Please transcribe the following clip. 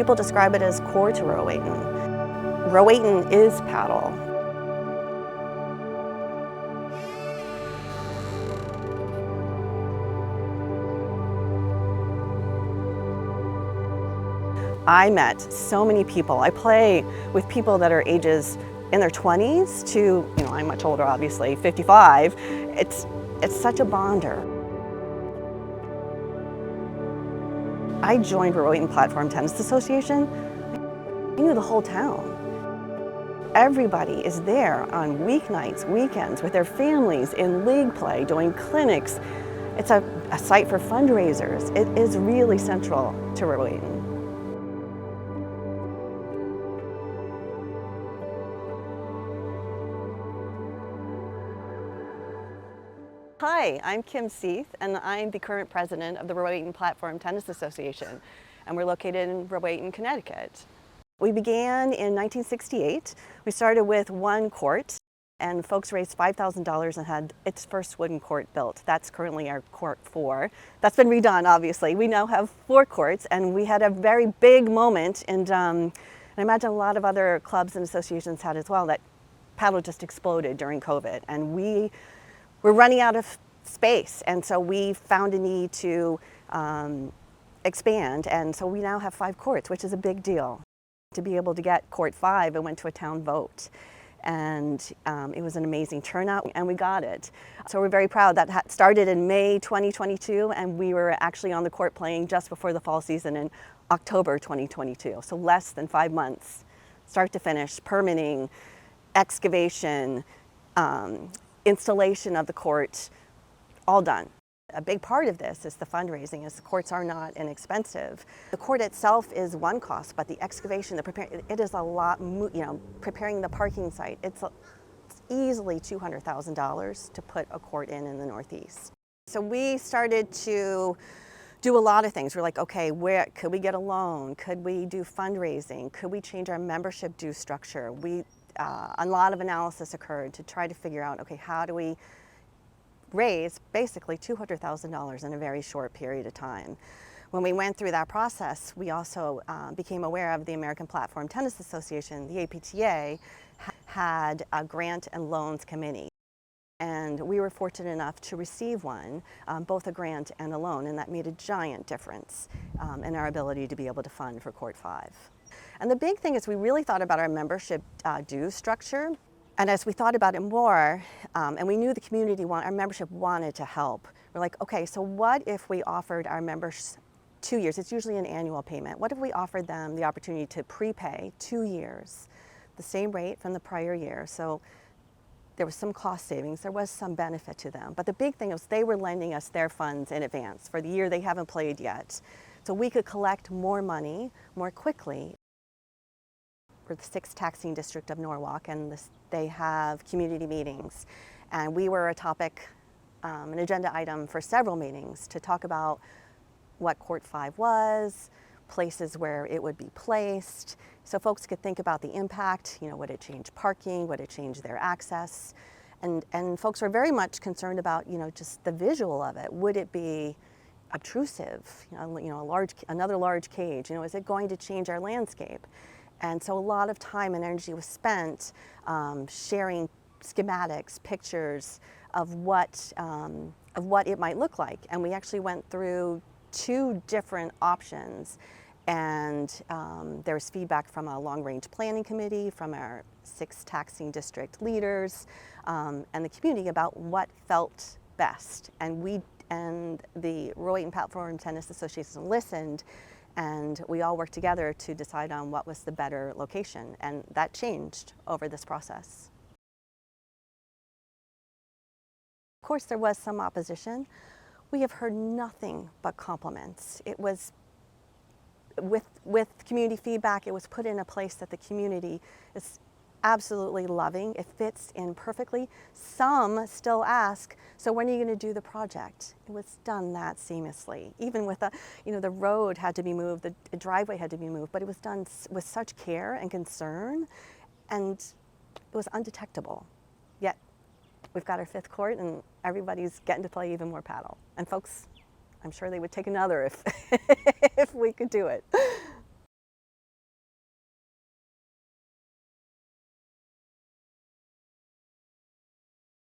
People describe it as core to Rowayton. Rowayton is paddle. I met so many people. I play with people that are ages in their 20s to, I'm much older obviously, 55. It's such a bonder. I joined Rowayton Platform Tennis Association. I knew the whole town. Everybody is there on weeknights, weekends with their families in league play, doing clinics. It's a site for fundraisers. It is really central to Rowayton. Hi, I'm Kim Seath, and I'm the current president of the Rowayton Platform Tennis Association, and we're located in Rowayton, Connecticut. We began in 1968. We started with one court, and folks raised $5,000 and had its first wooden court built. That's currently our court 4. That's been redone, obviously. We now have 4 courts, and we had a very big moment, and I imagine a lot of other clubs and associations had as well, that paddle just exploded during COVID, and we're running out of space, and so we found a need to expand, and so we now have 5 courts, which is a big deal. To be able to get court 5, it went to a town vote, and it was an amazing turnout, and we got it. So we're very proud. That started in May 2022, and we were actually on the court playing just before the fall season in October 2022, so less than 5 months, start to finish, permitting, excavation, installation of the court, all done. A big part of this is the fundraising, as the courts are not inexpensive. The court itself is one cost, but the excavation, it is a lot, preparing the parking site, it's easily $200,000 to put a court in the Northeast. So we started to do a lot of things. We're like, okay, where could we get a loan? Could we do fundraising? Could we change our membership due structure? A lot of analysis occurred to try to figure out, okay, how do we raise basically $200,000 in a very short period of time. When we went through that process, we also became aware of the American Platform Tennis Association, the APTA, had a grant and loans committee. And we were fortunate enough to receive one, both a grant and a loan, and that made a giant difference in our ability to be able to fund for Court 5. And the big thing is we really thought about our membership dues structure. And as we thought about it more, and we knew the community, our membership wanted to help, we're like, okay, so what if we offered our members 2 years? It's usually an annual payment. What if we offered them the opportunity to prepay 2 years, the same rate from the prior year? So there was some cost savings, there was some benefit to them. But the big thing was they were lending us their funds in advance for the year they haven't played yet. So we could collect more money more quickly. We're the 6th taxing district of Norwalk, and they have community meetings. And we were a topic, an agenda item for several meetings to talk about what Court 5 was, places where it would be placed, so folks could think about the impact. Would it change parking? Would it change their access? And folks were very much concerned about, just the visual of it. Would it be obtrusive? Another large cage. Is it going to change our landscape? And so a lot of time and energy was spent sharing schematics, pictures of what it might look like. And we actually went through 2 different options. And there was feedback from a long-range planning committee, from our 6 taxing district leaders, and the community about what felt best. And the Rowayton Platform Tennis Association listened, and we all worked together to decide on what was the better location, and that changed over this process. Of course, there was some opposition. We have heard nothing but compliments. It was, with community feedback, it was put in a place that the community is absolutely loving. It fits in perfectly. Some still ask, so when are you going to do the project? It was done that seamlessly. Even with the road had to be moved, the driveway had to be moved, but it was done with such care and concern, and it was undetectable. Yet we've got our 5th court, and everybody's getting to play even more paddle. And folks, I'm sure they would take another if we could do it.